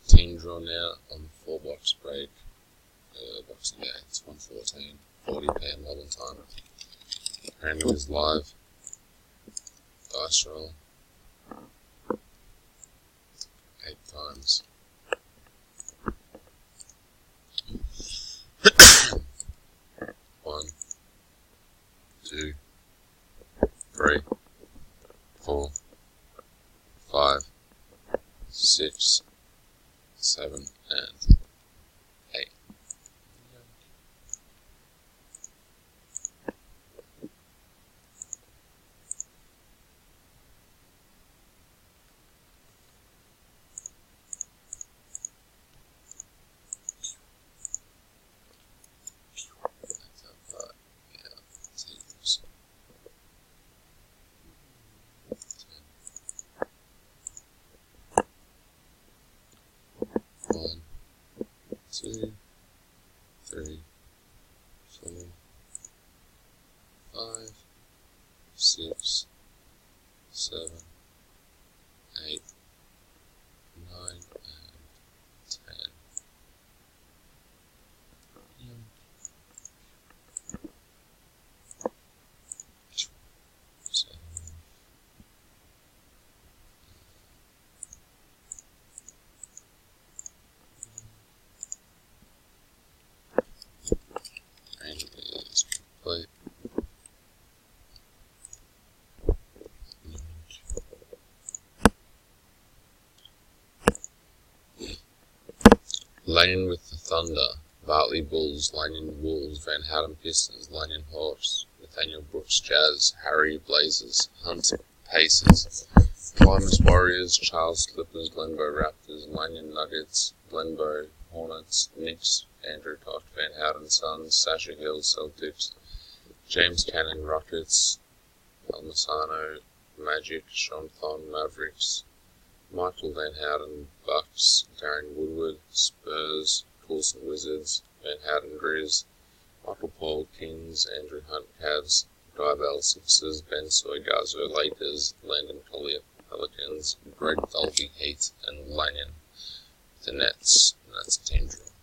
Team draw now on the 4-box break. Boxing Day, it's 1:14, 40 PM Melbourne time. Random is live. Dice roll. 8 times. One, 2, 3, 4, 5, 6, 7, and 8. One, 2, 3, 4, 5, 6, 7, 8, 9, and 10. Random is complete. Lanyon with the Thunder, Bartley Bulls, Lanyon Wolves, Van Houten Pistons, Lanyon Hawks, Nathaniel Brooks Jazz, Harry Blazers, Hunt Pacers, Primus Warriors, Charles Clippers, Glenbow Raptors, Lanyon Nuggets, Glenbow Hornets, Knicks, Andrew Koch, Van Houten Suns, Sasha Hill Celtics, James Cannon Rockets, Almasano Magic, Sean Thon Mavericks, Michael Van Houten Bucks, Darren Woodward Spurs, Coulson Wizards, Van Houten Grizz, Michael Paul Kings, Andrew Hunt Cavs, Guy Bell Sixers, Ben Soygazo Lakers, Landon Collier Pelicans, Greg Dolby Heat, and Lanyon the Nets. And that's 10 draw.